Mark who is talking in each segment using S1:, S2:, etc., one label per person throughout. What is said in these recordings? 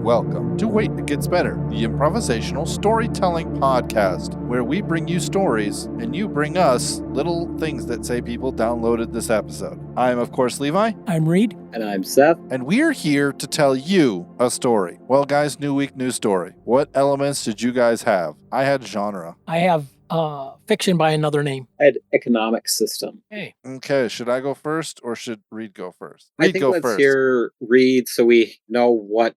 S1: Welcome to Wait, It Gets Better, the improvisational storytelling podcast, where we bring you stories and you bring us little things that say people downloaded this episode. I'm, of course, Levi.
S2: I'm Reed.
S3: And I'm Seth.
S1: And we're here to tell you a story. Well, guys, new week, new story. What elements did you guys have? I had genre.
S2: I have fiction by another name.
S3: I had economic system.
S2: Hey.
S1: Okay, should I go first or should Reed go first?
S3: I think let's hear Reed so we know what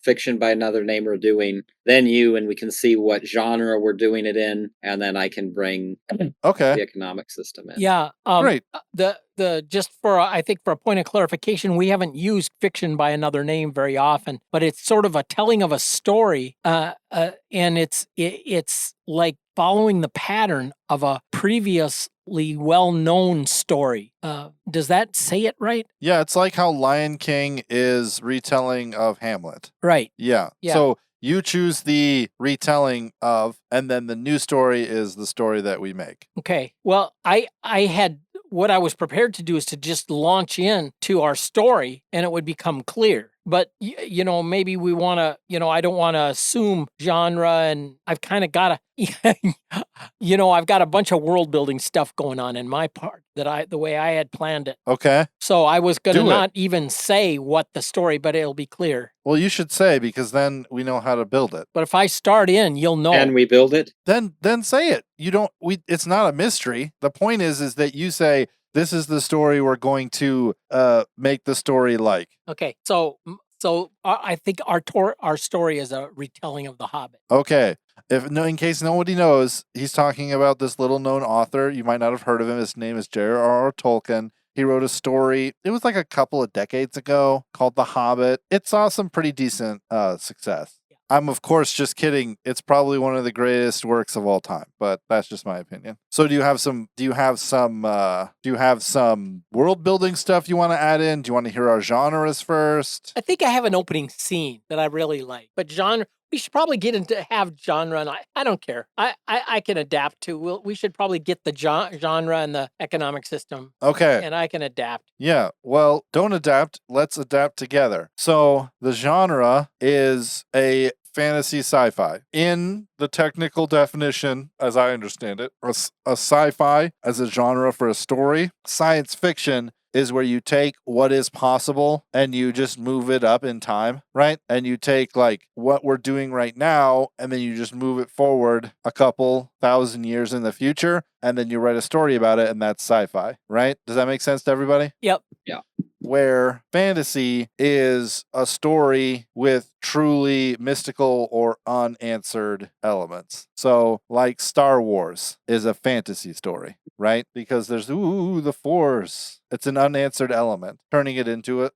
S3: fiction by another name we're doing, then you, and we can see what genre we're doing it in, and then I can bring the economic system in.
S2: Yeah.
S1: Great.
S2: Just for I think for a point of clarification, we haven't used fiction by another name very often, but it's sort of a telling of a story, and it's like following the pattern of a previously well-known story. Does that say it right?
S1: Yeah, it's like how Lion King is retelling of Hamlet.
S2: Right.
S1: Yeah.
S2: Yeah.
S1: So you choose the retelling of, and then the new story is the story that we make.
S2: Okay. Well, I had what I was prepared to do is to just launch in to our story and it would become clear. But, maybe we want to, I don't want to assume genre, and I've kind of got I've got a bunch of world building stuff going on in my part the way I had planned it.
S1: Okay.
S2: So I was going to not even say what the story, but it'll be clear.
S1: Well, you should say, because then we know how to build it.
S2: But if I start in, you'll know.
S3: And we build it?
S1: Then say it. It's not a mystery. The point is that you say, this is the story we're going to make the story like.
S2: Okay, so I think our story is a retelling of The Hobbit.
S1: Okay, in case nobody knows, he's talking about this little-known author. You might not have heard of him. His name is J.R.R. Tolkien. He wrote a story, it was like a couple of decades ago, called The Hobbit. It saw some pretty decent success. I'm, of course, just kidding. It's probably one of the greatest works of all time, but that's just my opinion. So do you have some world building stuff you want to add in? Do you want to hear our genres first?
S2: I think I have an opening scene that I really like, but genre, we should probably have genre, and I don't care. I can adapt to. We should probably get the genre and the economic system.
S1: Okay.
S2: And I can adapt.
S1: Yeah. Well, don't adapt. Let's adapt together. So the genre is a fantasy sci-fi. In the technical definition, as I understand it, a sci-fi as a genre for a story. Science fiction is where you take what is possible and you just move it up in time, right? And you take like what we're doing right now and then you just move it forward a couple thousand years in the future and then you write a story about it, and that's sci-fi, right? Does that make sense to everybody?
S2: Yep.
S3: Yeah.
S1: Where fantasy is a story with truly mystical or unanswered elements. So, like Star Wars is a fantasy story, right? Because there's, the Force. It's an unanswered element, turning it into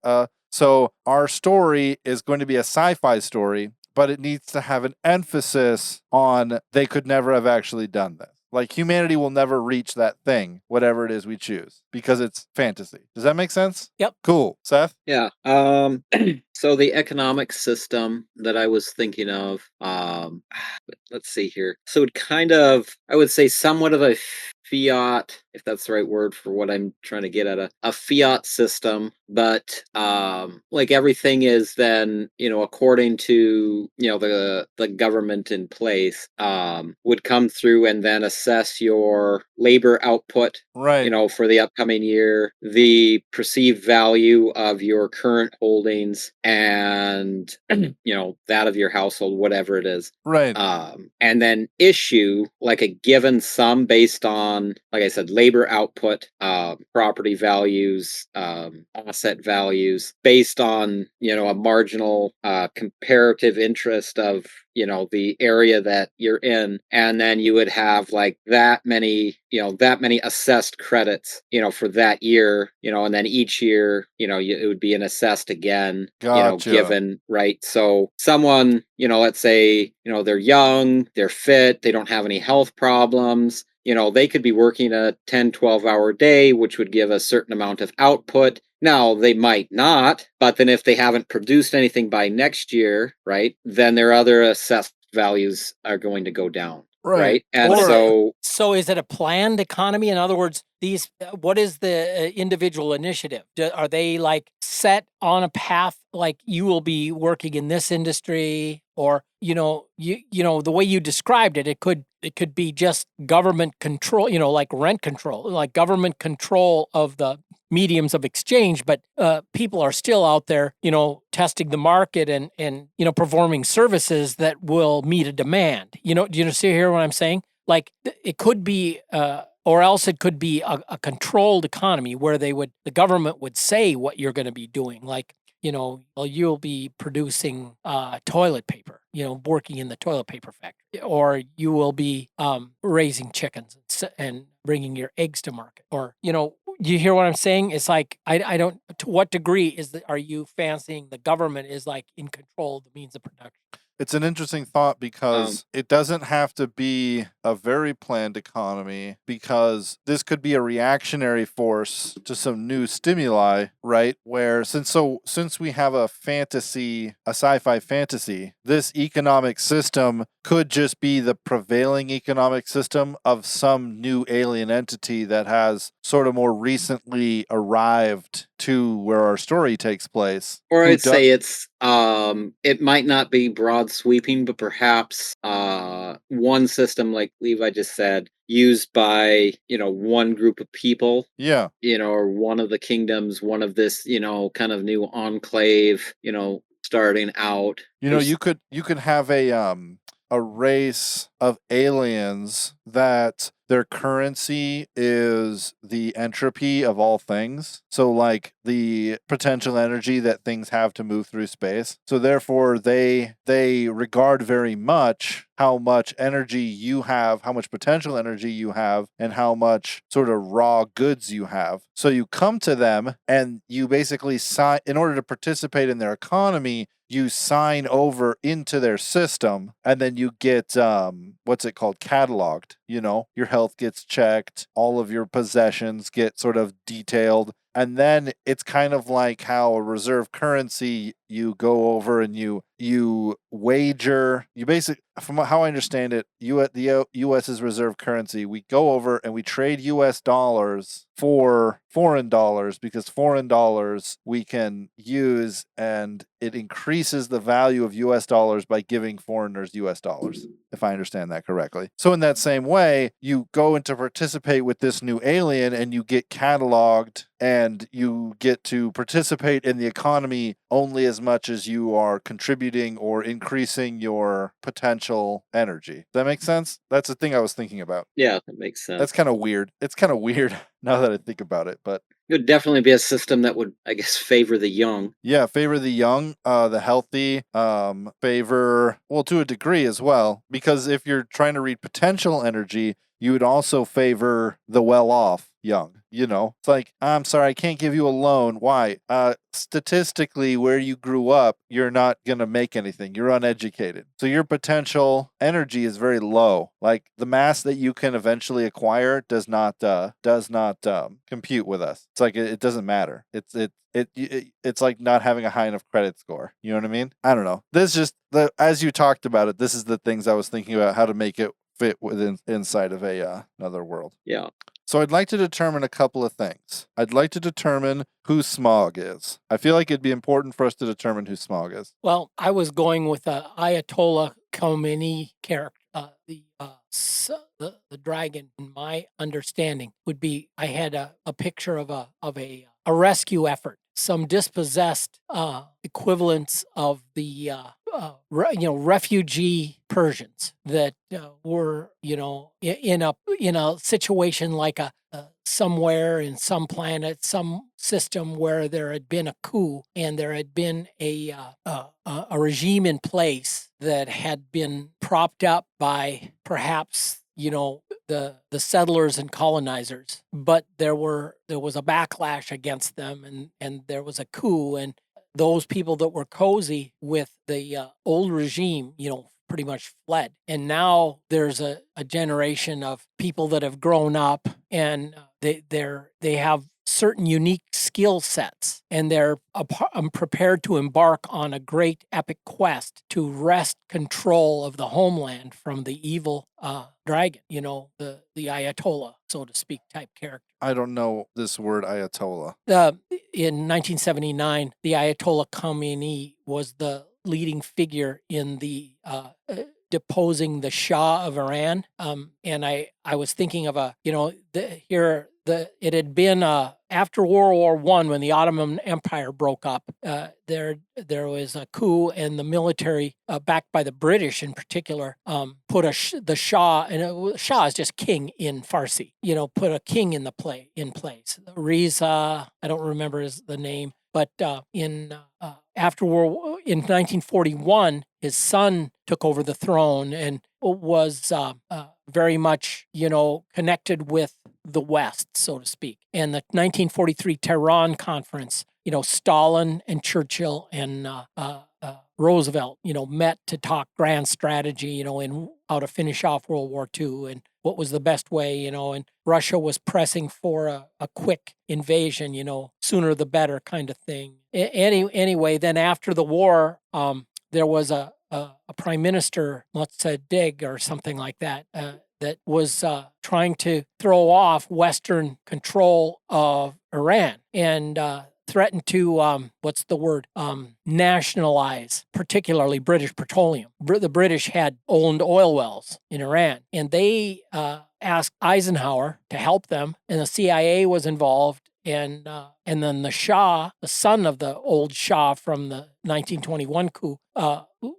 S1: so our story is going to be a sci-fi story, but it needs to have an emphasis on they could never have actually done this. Like, humanity will never reach that thing, whatever it is we choose, because it's fantasy. Does that make sense?
S2: Yep.
S1: Cool. Seth?
S3: Yeah. So the economic system that I was thinking of, let's see here. So it kind of, I would say somewhat of a fiat, if that's the right word for what I'm trying to get at, a fiat system, but like everything is then, according to, the government in place, would come through and then assess your labor output,
S1: right?
S3: For the upcoming year, the perceived value of your current holdings, and that of your household, whatever it is,
S1: right?
S3: And then issue like a given sum based on, like I said, labor output, property values, asset values, based on a marginal comparative interest of the area that you're in, and then you would have like that many assessed credits for that year, and then each year it would be an assessed again.
S1: Gotcha.
S3: Given, right? So someone, let's say they're young, they're fit, they don't have any health problems, they could be working a 10-12 hour day, which would give a certain amount of output. Now, they might not, but then if they haven't produced anything by next year, right, then their other assessed values are going to go down. right? And
S1: Or-
S2: So is it a planned economy? In other words, what is the individual initiative? Are they like set on a path, like you will be working in this industry, or the way you described it, it could be just government control, like rent control, like government control of the mediums of exchange, but people are still out there, testing the market and performing services that will meet a demand. Do you see here what I'm saying? Like it could be, or else it could be a controlled economy where the government would say what you're going to be doing. Like, well, you'll be producing toilet paper, working in the toilet paper factory, or you will be raising chickens and bringing your eggs to market, or, you hear what I'm saying? It's like, I don't, to what degree are you fancying the government is like in control of the means of production?
S1: It's an interesting thought because it doesn't have to be a very planned economy, because this could be a reactionary force to some new stimuli, right? Where since we have a sci-fi fantasy, this economic system could just be the prevailing economic system of some new alien entity that has sort of more recently arrived to where our story takes place.
S3: Or I'd say it's it might not be broad sweeping, but perhaps one system, like Levi just said, used by one group of people,
S1: Yeah.
S3: or one of the kingdoms, one of this kind of new enclave, starting out.
S1: You could have a race of aliens that their currency is the entropy of all things. So like the potential energy that things have to move through space. So therefore they regard very much how much energy you have, how much potential energy you have, and how much sort of raw goods you have. So you come to them and you basically sign, in order to participate in their economy, you sign over into their system, and then you get what's it called, cataloged. Your health gets checked, all of your possessions get sort of detailed, and then it's kind of like how a reserve currency, you go over and you wager, you basically, from how I understand it, the US's reserve currency, we go over and we trade US dollars for foreign dollars, because foreign dollars we can use, and it increases the value of US dollars by giving foreigners US dollars, if I understand that correctly. So in that same way, you go in to participate with this new alien and you get cataloged, and you get to participate in the economy only as much as you are contributing or increasing your potential energy. Does that make sense? That's the thing I was thinking about.
S3: Yeah, that makes sense.
S1: That's kind of weird. It's kind of weird now that I think about it, but
S3: it would definitely be a system that would, I guess, favor the young.
S1: Yeah, favor the young, the healthy, favor, well, to a degree as well, because if you're trying to read potential energy, you would also favor the well-off young. It's like, I'm sorry, I can't give you a loan. Why? Statistically, where you grew up, you're not going to make anything. You're uneducated. So your potential energy is very low. Like the mass that you can eventually acquire does not compute with us. It's like, it doesn't matter. It's like not having a high enough credit score. You know what I mean? I don't know. This just, as you talked about it, this is the things I was thinking about, how to make it fit within inside of another world.
S3: Yeah.
S1: So I'd like to determine a couple of things. I'd like to determine who Smog is. I feel like it'd be important for us to determine who Smog is.
S2: Well, I was going with Ayatollah Khomeini character. The dragon, in my understanding, would be, I had a picture of a rescue effort, some dispossessed equivalents of the refugee Persians that were in a situation like somewhere in some planet, some system where there had been a coup and there had been a regime in place that had been propped up by perhaps the settlers and colonizers, but there was a backlash against them, and there was a coup, and those people that were cozy with the old regime, pretty much fled. And now there's a generation of people that have grown up, and they have certain unique skill sets, and they're prepared to embark on a great epic quest to wrest control of the homeland from the evil dragon, the Ayatollah, so to speak, type character.
S1: I don't know this word Ayatollah.
S2: In 1979, the Ayatollah Khomeini was the leading figure in the deposing the Shah of Iran. And I was thinking of it had been after World War I, when the Ottoman Empire broke up, there was a coup, and the military, backed by the British in particular, put the Shah, and Shah is just king in Farsi, put a king in place. Riza, I don't remember the name, but after in 1941, his son took over the throne and was very much, connected with the West, so to speak. And the 1943 Tehran conference, Stalin and Churchill and Roosevelt, met to talk grand strategy, and how to finish off World War II and what was the best way, and Russia was pressing for a quick invasion, sooner the better kind of thing. Anyway, then after the war, there was a prime minister, Mossadegh or something like that, that was trying to throw off Western control of Iran and threatened to, nationalize, particularly British petroleum. The British had owned oil wells in Iran, and they asked Eisenhower to help them, and the CIA was involved. And then the Shah, the son of the old Shah from the 1921 coup,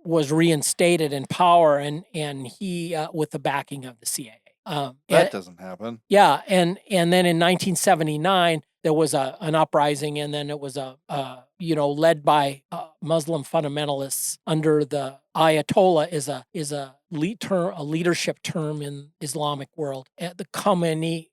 S2: was reinstated in power, and he with the backing of the CIA.
S1: That doesn't happen.
S2: Yeah, and then in 1979 there was an uprising, and then it was led by Muslim fundamentalists under the Ayatollah is a leadership term in Islamic world. The Khomeini.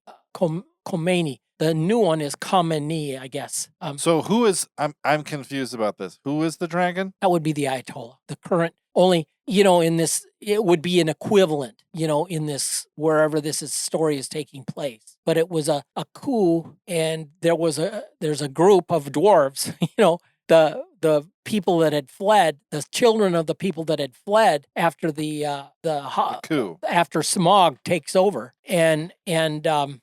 S2: The new one is Khomeini, I guess.
S1: So who is? I'm confused about this. Who is the dragon?
S2: That would be the Ayatollah. The current, only in this, it would be an equivalent, in this wherever story is taking place. But it was a coup, and there's a group of dwarves, the people that had fled, the children of the people that had fled after the
S1: coup,
S2: after Smog takes over, and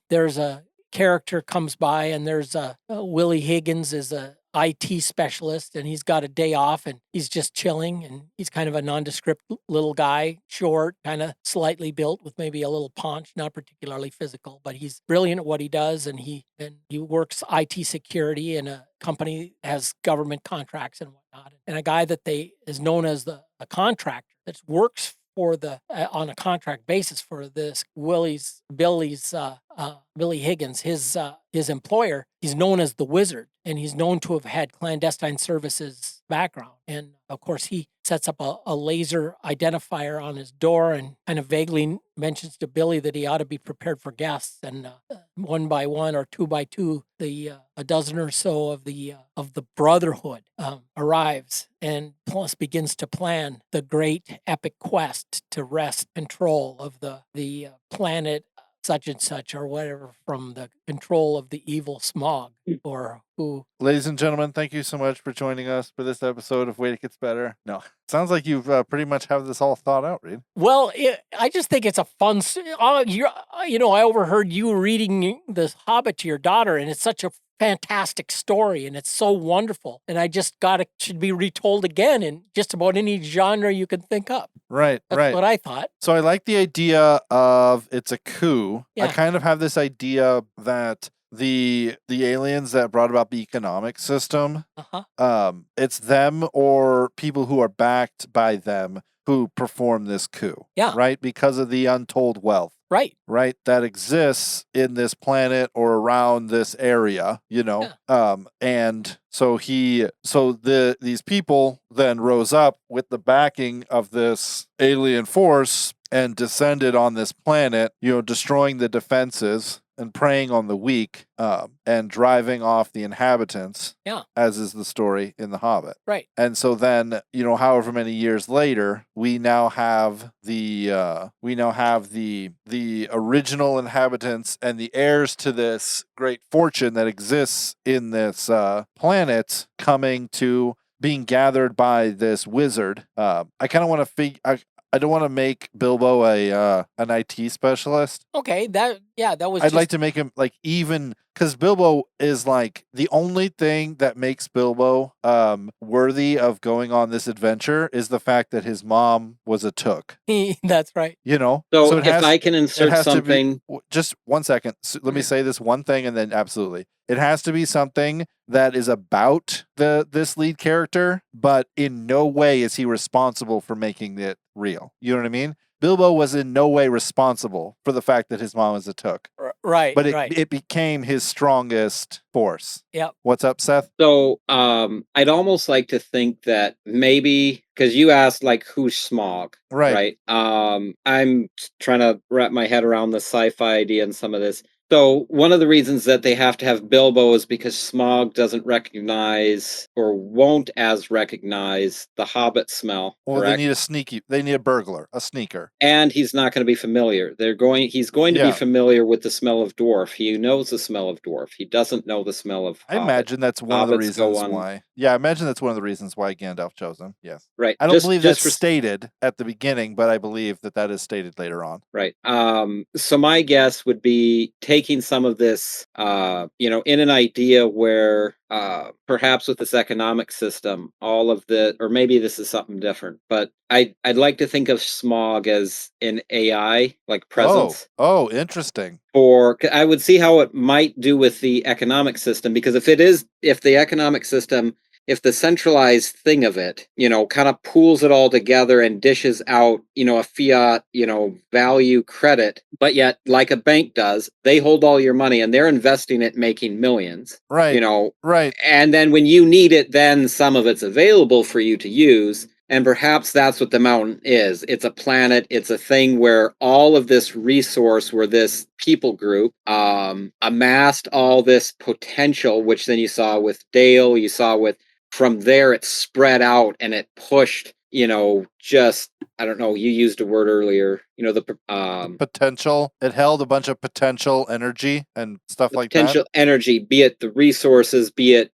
S2: there's a character comes by, and there's Willie Higgins is a IT specialist, and he's got a day off, and he's just chilling, and he's kind of a nondescript little guy, short, kind of slightly built with maybe a little paunch, not particularly physical, but he's brilliant at what he does, and he works IT security in a company, has government contracts and whatnot, and a guy that is known as a contractor that works for on a contract basis for this Billy Higgins, his employer. He's known as the Wizard, and he's known to have had clandestine services background. And of course, he sets up a laser identifier on his door and kind of vaguely mentions to Billy that he ought to be prepared for guests. And one by one or two by two, a dozen or so of the Brotherhood arrives, and plus begins to plan the great epic quest to wrest control of the planet such and such or whatever from the control of the evil Smog or who.
S1: Ladies and gentlemen, thank you so much for joining us for this episode of Waititgetsbetter. No, sounds like you've pretty much have this all thought out, Reed.
S2: Well, I just think it's a fun. I overheard you reading the Hobbit to your daughter, and it's such a fantastic story, and it's so wonderful. And I just should be retold again in just about any genre you can think up.
S1: Right,
S2: That's what I thought.
S1: So I like the idea of it's a coup.
S2: Yeah.
S1: I kind of have this idea that the aliens that brought about the economic system, it's them or people who are backed by them who perform this coup.
S2: Yeah.
S1: Right? Because of the untold wealth.
S2: Right.
S1: Right. That exists in this planet or around this area,
S2: Yeah.
S1: And so these people then rose up with the backing of this alien force and descended on this planet, destroying the defenses and preying on the weak, and driving off the inhabitants.
S2: Yeah.
S1: As is the story in The Hobbit.
S2: Right.
S1: And so then, however many years later, we now have the original inhabitants and the heirs to this great fortune that exists in this planet coming to being gathered by this wizard. I kind of want to I don't want to make Bilbo an IT specialist.
S2: Okay, that was.
S1: I'd like to make him like even because Bilbo is like the only thing that makes Bilbo worthy of going on this adventure is the fact that his mom was a took.
S2: That's right.
S3: So if I can insert something,
S1: just 1 second. So let me say this one thing, and then absolutely, it has to be something that is about this lead character, but in no way is he responsible for making it real. You know what I mean? Bilbo was in no way responsible for the fact that his mom was a took.
S2: Right.
S1: But
S2: right.
S1: it became his strongest force.
S2: Yep.
S1: What's up, Seth?
S3: So I'd almost like to think that maybe, because you asked like who's Smaug,
S1: right?
S3: I'm trying to wrap my head around the sci-fi idea and some of this. So one of the reasons that they have to have Bilbo is because Smaug doesn't recognize or won't as recognize the Hobbit smell.
S1: Well,
S3: correct?
S1: they need a burglar, a sneaker.
S3: And he's not going to be familiar. He's going to be familiar with the smell of dwarf. He knows the smell of dwarf. He doesn't know the smell of Hobbit.
S1: I imagine that's one of the reasons why. Yeah, I imagine that's one of the reasons why Gandalf chose him. Yes.
S3: Right.
S1: I don't believe that's stated at the beginning, but I believe that is stated later on.
S3: Right. So my guess would be taking some of this, in an idea where perhaps with this economic system, or maybe this is something different, but I'd like to think of Smaug as an AI, like presence.
S1: Oh, interesting.
S3: Or I would see how it might do with the economic system, because if the economic system, if the centralized thing of it, kind of pools it all together and dishes out, a fiat, value credit, but yet like a bank does, they hold all your money and they're investing it, making millions.
S1: Right. Right.
S3: And then when you need it, then some of it's available for you to use. And perhaps that's what the mountain is. It's a planet. It's a thing where all of this resource, where this people group amassed all this potential, which then you saw with Dale, from there it spread out and it pushed, just, I don't know, you used a word earlier, the
S1: potential. It held a bunch of potential energy and stuff like that.
S3: Potential energy, be it the resources, be it,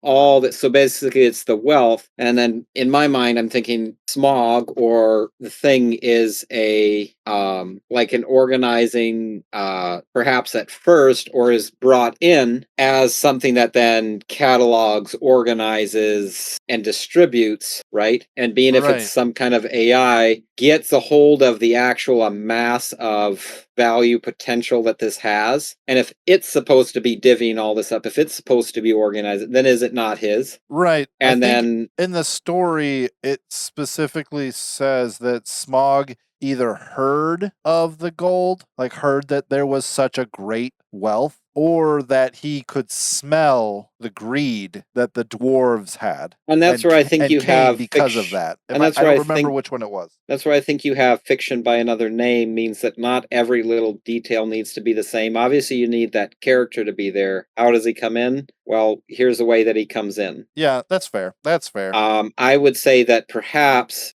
S3: all that. So basically it's the wealth. And then in my mind, I'm thinking Smaug or the thing is like an organizing, perhaps at first, or is brought in as something that then catalogs, organizes, and distributes, right? And being if it's some kind of AI, gets a hold of the actual mass of value potential that this has. And if it's supposed to be divvying all this up, if it's supposed to be organized, then is it not his?
S1: Right.
S3: And then
S1: in the story, it specifically says that Smaug either heard of the gold, like heard that there was such a great wealth, or that he could smell the greed that the dwarves had.
S3: And that's where I think you have
S1: because of that.
S3: And that's where
S1: I don't remember which one it was.
S3: That's where I think you have fiction by another name means that not every little detail needs to be the same. Obviously, you need that character to be there. How does he come in? Well, here's the way that he comes in.
S1: Yeah, that's fair. That's fair.
S3: I would say that perhaps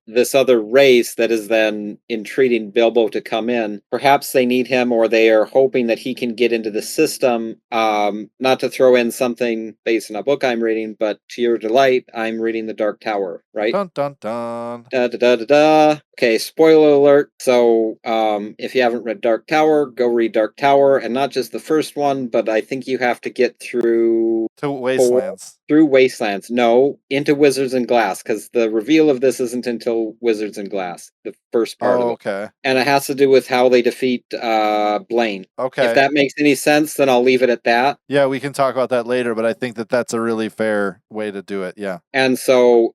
S3: this other race that is then entreating Bilbo to come in, perhaps they need him, or they are hoping that he can get into the system. Not to throw in something based on a book I'm reading, but to your delight, I'm reading The Dark Tower, right?
S1: Dun, dun, dun.
S3: Da, da, da, da, da. Okay, spoiler alert. So if you haven't read Dark Tower, go read Dark Tower, and not just the first one, but I think you have to get through
S1: Wastelands.
S3: Through Wastelands. No, into Wizards and Glass, because the reveal of this isn't until Wizards and Glass, the first part of it.
S1: Okay.
S3: And it has to do with how they defeat Blaine.
S1: Okay.
S3: If that makes any sense, then I'll leave it at that.
S1: Yeah, we can talk about that later, but I think that that's a really fair way to do it. Yeah.
S3: And so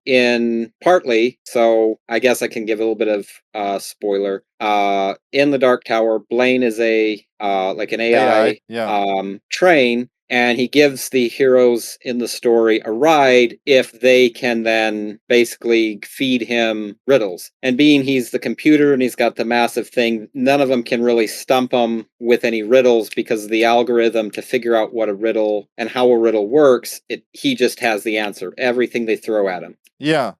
S3: I guess I can give a little bit of spoiler. In the Dark Tower, Blaine is like an AI.
S1: Yeah.
S3: Train. and he gives the heroes in the story a ride if they can then basically feed him riddles. And being he's the computer and he's got the massive thing, none of them can really stump him with any riddles because of the algorithm to figure out what a riddle and how a riddle works. He just has the answer, everything they throw at him.
S1: Yeah.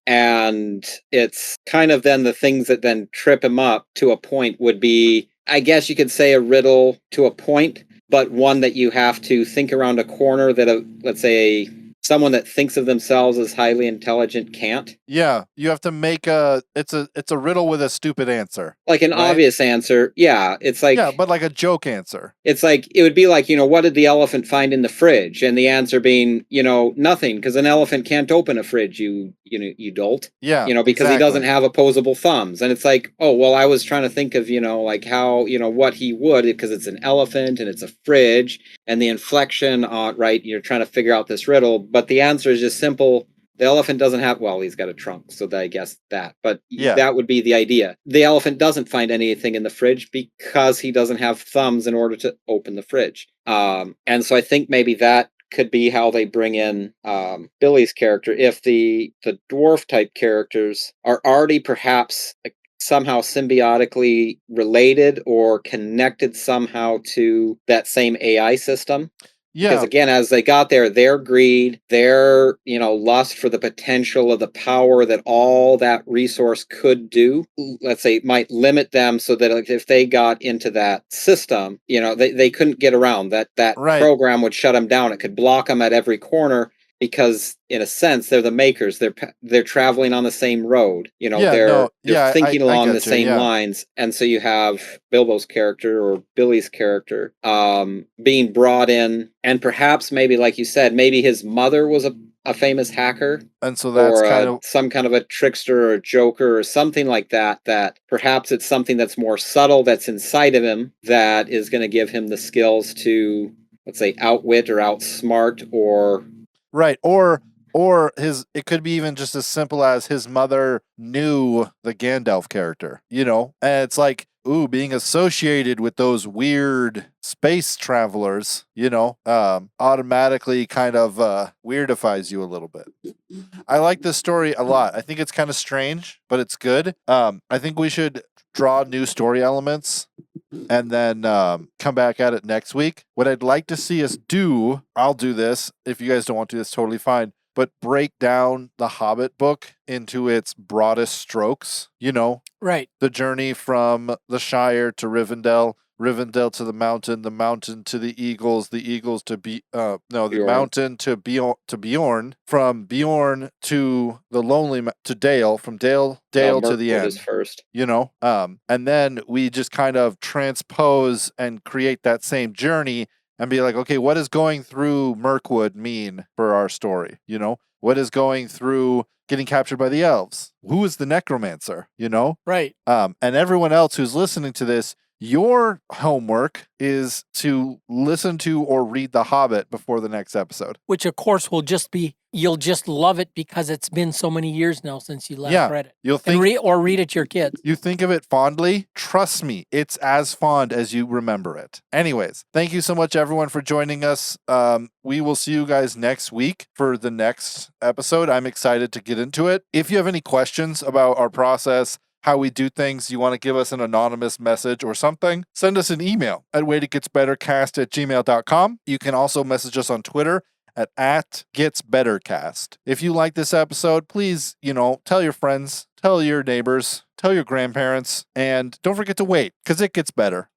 S3: And it's kind of then the things that then trip him up to a point would be, I guess you could say, a riddle to a point, but one that you have to think around a corner that, let's say, someone that thinks of themselves as highly intelligent can't.
S1: Yeah, you have to make it's a riddle with a stupid answer.
S3: Like an obvious answer. Yeah, it's like...
S1: Yeah, but like a joke answer.
S3: It's like, it would be like, what did the elephant find in the fridge? And the answer being, nothing, because an elephant can't open a fridge, you dolt.
S1: Yeah,
S3: because he doesn't have opposable thumbs. And it's like, oh, well, I was trying to think of, like how, what he would, because it's an elephant and it's a fridge, and the inflection, right, you're trying to figure out this riddle, but the answer is just simple. The elephant doesn't have, well, he's got a trunk, so I guess that. But that would be the idea. The elephant doesn't find anything in the fridge because he doesn't have thumbs in order to open the fridge. And so I think maybe that could be how they bring in Billy's character. If the dwarf type characters are already perhaps somehow symbiotically related or connected somehow to that same AI system.
S1: Yeah.
S3: Because again, as they got there, their greed, their, lust for the potential of the power that all that resource could do, let's say, might limit them so that if they got into that system, they couldn't get around that program would shut them down. It could block them at every corner because, in a sense, they're the makers. They're traveling on the same road. They're thinking along the same lines. And so you have Bilbo's character or Billy's character being brought in, and perhaps maybe, like you said, maybe his mother was a famous hacker.
S1: And so that's
S3: some kind of a trickster or a joker or something like that, that perhaps it's something that's more subtle that's inside of him that is going to give him the skills to, let's say, outwit or outsmart or...
S1: Right. Or it could be even just as simple as his mother knew the Gandalf character, and it's like, ooh, being associated with those weird space travelers, automatically kind of weirdifies you a little bit. I like this story a lot. I think it's kind of strange, but it's good. I think we should draw new story elements and then come back at it next week. What I'd like to see us do, I'll do this. If you guys don't want to do this, totally fine. But break down the Hobbit book into its broadest strokes,
S2: Right.
S1: The journey from the Shire to Rivendell to the mountain to the Eagles to the mountain to Bjorn, from Bjorn to the Lonely to Dale, from Dale to the end.
S3: First.
S1: And then we just kind of transpose and create that same journey and be like, okay, what does going through Mirkwood mean for our story? What is going through getting captured by the elves? Who is the necromancer?
S2: Right.
S1: And everyone else who's listening to this, your homework is to listen to or read The Hobbit before the next episode.
S2: Which, of course, will just be, you'll just love it because it's been so many years now since you last read it.
S1: You'll think,
S2: read it to your kids.
S1: You think of it fondly. Trust me, it's as fond as you remember it. Anyways, thank you so much, everyone, for joining us. We will see you guys next week for the next episode. I'm excited to get into it. If you have any questions about our process, how we do things, you want to give us an anonymous message or something, send us an email at waititgetsbettercast@gmail.com. You can also message us on Twitter at @getsbettercast. If you like this episode, please, tell your friends, tell your neighbors, tell your grandparents, and don't forget to wait, because it gets better.